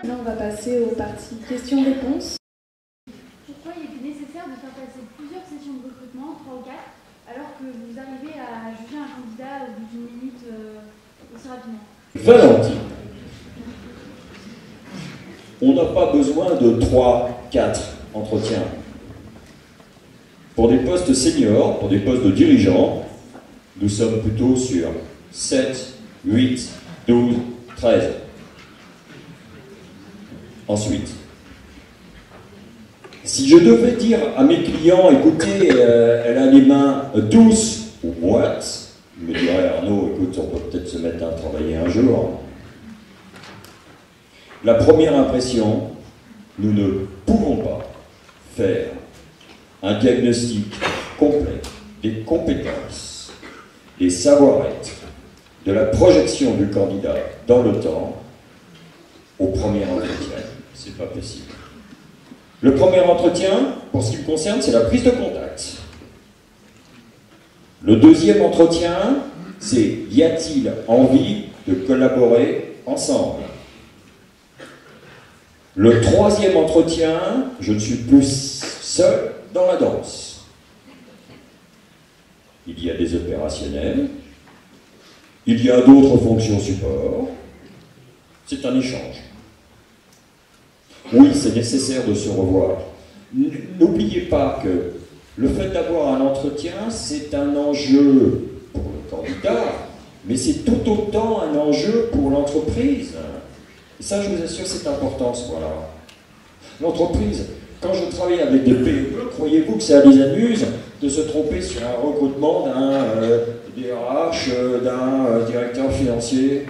Maintenant, on va passer aux parties questions-réponses. Pourquoi il était nécessaire de faire passer plusieurs sessions de recrutement, 3 ou 4, alors que vous arrivez à juger un candidat au bout d'une minute aussi rapidement? Valentine, on n'a pas besoin de 3-4 entretiens. Pour des postes seniors, pour des postes de dirigeants, nous sommes plutôt sur 7, 8, 12, 13. Ensuite, si je devais dire à mes clients, écoutez, elle a les mains douces ou moites, ils me diraient, Arnaud, écoute, on peut peut-être se mettre à travailler un jour. La première impression, nous ne pouvons pas faire un diagnostic complet des compétences, des savoir-être, de la projection du candidat dans le temps au premier entretien. C'est pas possible. Le premier entretien, pour ce qui me concerne, c'est la prise de contact. Le deuxième entretien, c'est y a-t-il envie de collaborer ensemble? Le troisième entretien, je ne suis plus seul dans la danse. Il y a des opérationnels, il y a d'autres fonctions support, c'est un échange. Oui, c'est nécessaire de se revoir. N'oubliez pas que le fait d'avoir un entretien, c'est un enjeu pour le candidat, mais c'est tout autant un enjeu pour l'entreprise. Et ça, je vous assure, c'est important, ce point-là. L'entreprise, quand je travaille avec des PME, croyez-vous que ça les amuse de se tromper sur un recrutement d'un DRH, d'un directeur financier?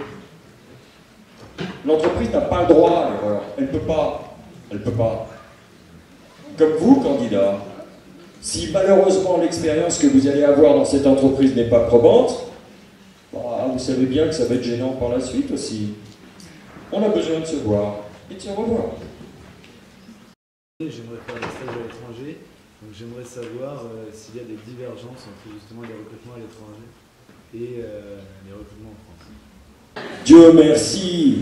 L'entreprise n'a pas le droit à l'erreur. Elle ne peut pas. Elle ne peut pas. Comme vous, candidat, si malheureusement l'expérience que vous allez avoir dans cette entreprise n'est pas probante, bah, vous savez bien que ça va être gênant par la suite aussi. On a besoin de se voir et de se revoir. J'aimerais faire des stages à l'étranger, donc j'aimerais savoir s'il y a des divergences entre justement les recrutements à l'étranger et les recrutements en France. Dieu merci,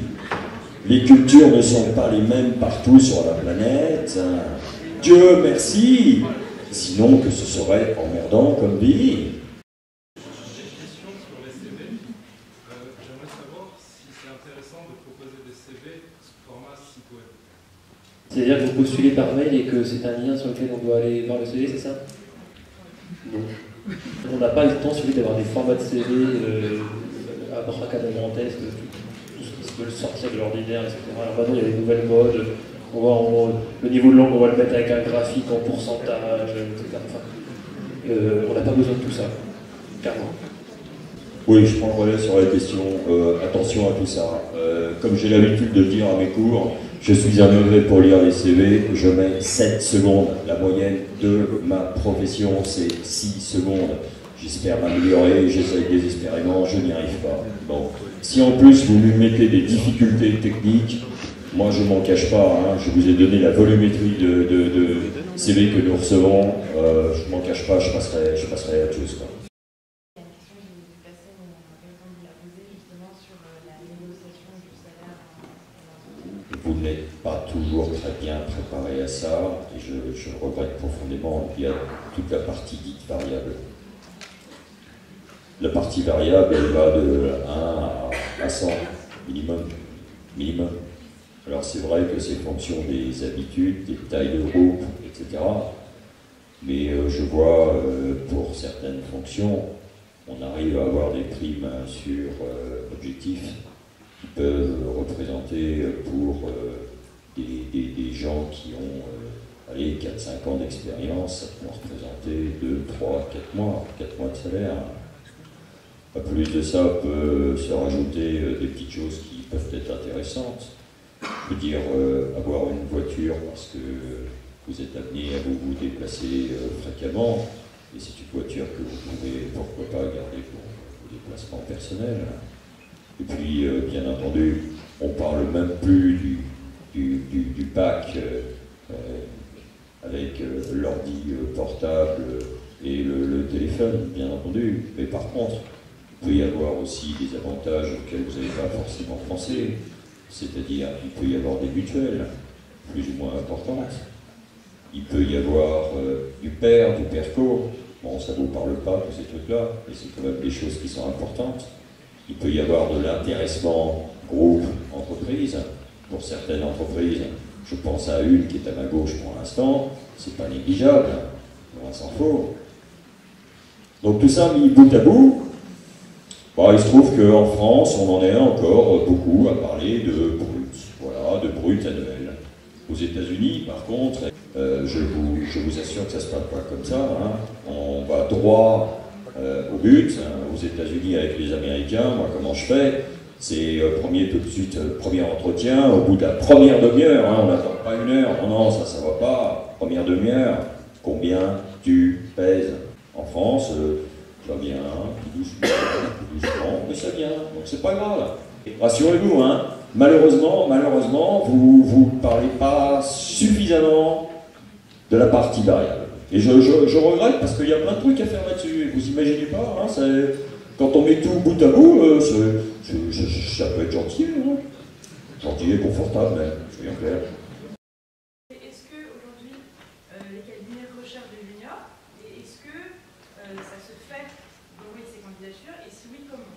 les cultures ne sont pas les mêmes partout sur la planète. Dieu merci, sinon que ce serait emmerdant comme vie. J'ai une question sur les CV. J'aimerais savoir si c'est intéressant de proposer des CV sous format site web. C'est-à-dire que vous postulez par mail et que c'est un lien sur lequel on doit aller voir le CV, c'est ça? Non. On n'a pas le temps d'avoir des formats de CV abracadabrantesques, tout ce qui peut sortir de l'ordinaire, etc. Alors maintenant, il y a des nouvelles modes. Le niveau de langue, on va le mettre avec un graphique en pourcentage, etc. Enfin, on n'a pas besoin de tout ça, clairement. Oui, je prends le relais sur la question. Attention à tout ça. Comme j'ai l'habitude de dire à mes cours, je suis un mauvais pour lire les CV, je mets 7 secondes. La moyenne de ma profession, c'est 6 secondes. J'espère m'améliorer, j'essaye désespérément, je n'y arrive pas. Bon. Si en plus vous me mettez des difficultés techniques, moi je m'en cache pas, hein, je vous ai donné la volumétrie de CV que nous recevons, je m'en cache pas, je passerai à autre chose. Vous n'êtes pas toujours très bien préparé à ça, et je le regrette profondément. Il y a toute la partie dite variable. La partie variable, elle va de 1 à 100, minimum. Alors c'est vrai que c'est fonction des habitudes, des tailles de groupe, etc. Mais je vois, pour certaines fonctions, on arrive à avoir des primes sur objectifs qui peuvent représenter pour des gens qui ont 4-5 ans d'expérience, ça peut représenter 2, 3, 4 mois de salaire. À plus de ça, peut se rajouter des petites choses qui peuvent être intéressantes. Je veux dire, avoir une voiture parce que vous êtes amené à vous déplacer fréquemment, et c'est une voiture que vous pouvez, pourquoi pas, garder pour vos déplacements personnels. Et puis, bien entendu, on ne parle même plus du pack avec l'ordi portable et le téléphone, bien entendu. Mais par contre, il peut y avoir aussi des avantages auxquels vous n'avez pas forcément pensé. C'est-à-dire, il peut y avoir des mutuelles, plus ou moins importantes. Il peut y avoir du PER, du PERCO. Bon, ça ne vous parle pas, tous ces trucs-là, mais c'est quand même des choses qui sont importantes. Il peut y avoir de l'intéressement groupe entreprise. Pour certaines entreprises, je pense à une qui est à ma gauche pour l'instant, c'est pas négligeable, on s'en faut. Donc tout ça mis bout à bout, bah, il se trouve qu'en France, on en est encore beaucoup à parler de brut, voilà, de brut annuel. Aux États-Unis, par contre, je vous assure que ça se passe pas comme ça, hein. On va droit au but. Aux États-Unis avec les Américains, moi comment je fais? C'est tout de suite, premier entretien, au bout de la première demi-heure, hein, on n'attend pas une heure, non, ça va pas, première demi-heure, combien tu pèses? En France, ça vient, tout doucement, mais ça vient, donc c'est pas grave. Rassurez-vous, hein, malheureusement, vous ne parlez pas suffisamment de la partie variable. Et je regrette parce qu'il y a plein de trucs à faire là-dessus, vous imaginez pas, hein, quand on met tout bout à bout, ça peut être gentil, hein. Gentil et confortable même, soyons clairs. Est-ce qu'aujourd'hui, les cabinets recherchent des juniors? Et est-ce que ça se fait d'envoyer ces candidatures? Et si oui, comment?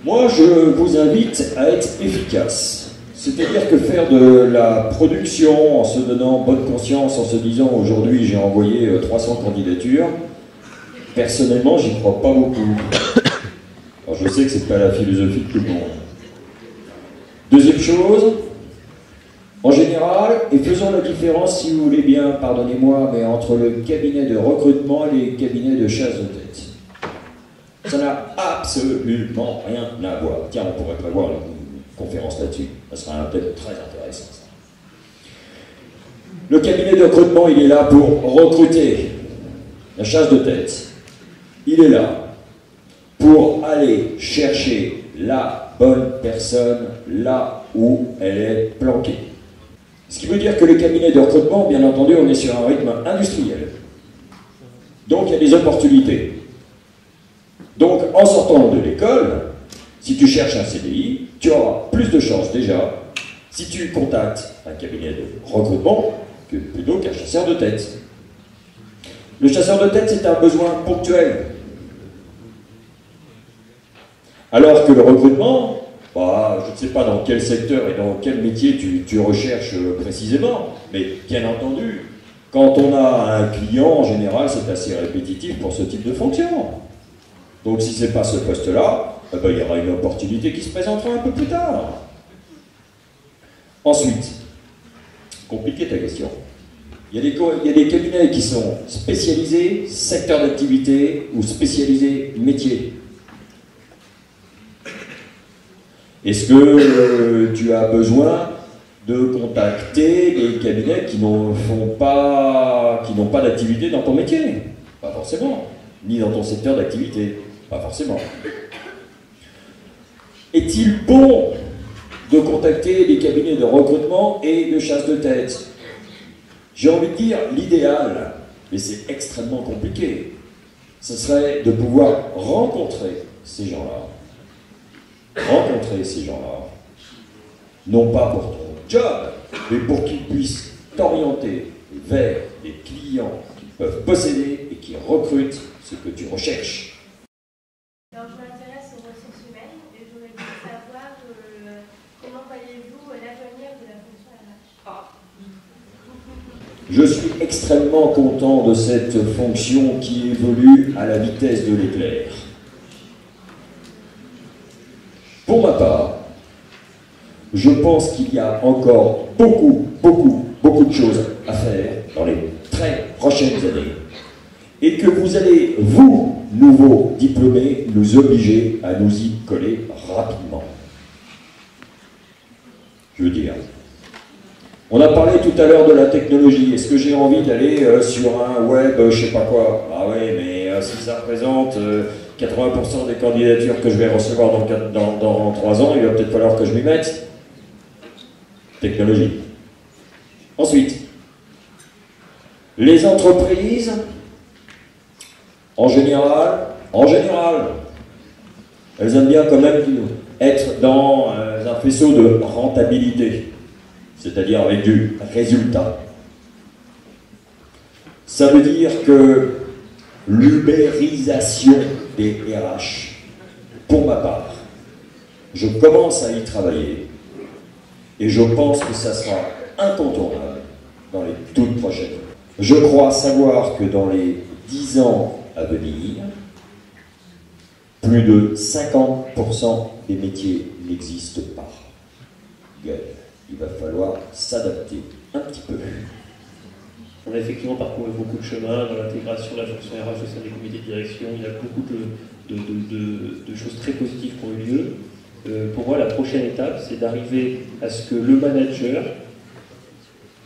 Moi, je vous invite à être efficace. C'est-à-dire que faire de la production en se donnant bonne conscience, en se disant aujourd'hui j'ai envoyé 300 candidatures, personnellement, j'y crois pas beaucoup. Alors, je sais que c'est pas la philosophie de tout le monde. Deuxième chose, en général, et faisons la différence, si vous voulez bien, pardonnez-moi, mais entre le cabinet de recrutement et les cabinets de chasse de tête. Ça n'a absolument rien à voir. Tiens, on pourrait prévoir une conférence là-dessus. Ça sera peut-être très intéressant, ça. Le cabinet de recrutement, il est là pour recruter. La chasse de tête, il est là pour aller chercher la bonne personne là où elle est planquée. Ce qui veut dire que le cabinet de recrutement, bien entendu, on est sur un rythme industriel. Donc il y a des opportunités. Donc en sortant de l'école, si tu cherches un CDI, tu auras plus de chances déjà si tu contactes un cabinet de recrutement que plutôt qu'un chasseur de tête. Le chasseur de tête, c'est un besoin ponctuel. Alors que le recrutement, bah, je ne sais pas dans quel secteur et dans quel métier tu recherches précisément, mais bien entendu, quand on a un client, en général, c'est assez répétitif pour ce type de fonction. Donc si ce n'est pas ce poste-là, eh ben, il y aura une opportunité qui se présentera un peu plus tard. Ensuite, compliqué ta question. Il y a des cabinets qui sont spécialisés secteur d'activité ou spécialisés métier. Est-ce que tu as besoin de contacter des cabinets qui n'ont pas d'activité dans ton métier? Pas forcément. Ni dans ton secteur d'activité? Pas forcément. Est-il bon de contacter des cabinets de recrutement et de chasse de tête? J'ai envie de dire l'idéal, mais c'est extrêmement compliqué. Ce serait de pouvoir rencontrer ces gens-là. Rencontrer ces gens-là, non pas pour ton job, mais pour qu'ils puissent t'orienter vers des clients qui peuvent posséder et qui recrutent ce que tu recherches. Alors, je m'intéresse aux ressources humaines et j'aurais voulu savoir comment voyez-vous l'avenir de la fonction RH? Je suis extrêmement content de cette fonction qui évolue à la vitesse de l'éclair. Pour ma part, je pense qu'il y a encore beaucoup de choses à faire dans les très prochaines années. Et que vous allez, vous, nouveaux diplômés, nous obliger à nous y coller rapidement. Je veux dire, on a parlé tout à l'heure de la technologie. Est-ce que j'ai envie d'aller sur un web, je sais pas quoi? Ah ouais, mais si ça représente 80% des candidatures que je vais recevoir dans 3 ans, il va peut-être falloir que je m'y mette. Technologie. Ensuite, les entreprises, en général, elles aiment bien quand même être dans un faisceau de rentabilité, c'est-à-dire avec du résultat. Ça veut dire que l'ubérisation des RH, pour ma part, je commence à y travailler et je pense que ça sera incontournable dans les toutes prochaines années. Je crois savoir que dans les 10 ans à venir, plus de 50% des métiers n'existent pas. Il va falloir s'adapter un petit peu. On a effectivement parcouru beaucoup de chemin dans l'intégration de la fonction RH au sein des comités de direction. Il y a beaucoup de choses très positives qui ont eu lieu. Pour moi, la prochaine étape, c'est d'arriver à ce que le manager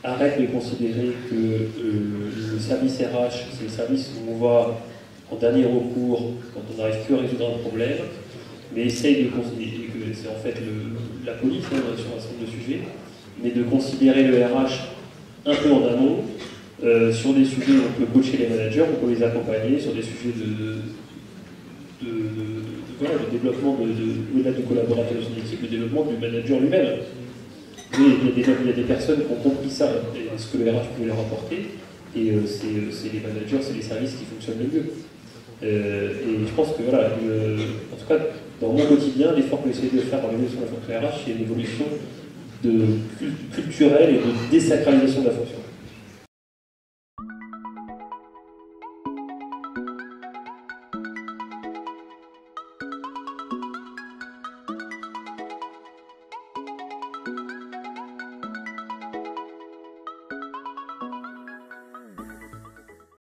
arrête de considérer que le service RH, c'est le service où on va en dernier recours quand on n'arrive plus à résoudre un problème, mais essaye de considérer que c'est en fait la police sur un certain nombre de sujets, mais de considérer le RH un peu en amont, sur des sujets où on peut coacher les managers, on peut les accompagner, sur des sujets de développement au-delà du collaborateur de son équipe, le développement du manager lui-même. Il y a des personnes qui ont compris ça, et ce que le RH pouvait leur apporter, et c'est les managers, c'est les services qui fonctionnent le mieux. Et je pense que voilà, en tout cas, dans mon quotidien, l'effort que j'essaie de faire dans l'évolution de la fonction RH, c'est une évolution culturelle et de désacralisation de la fonction.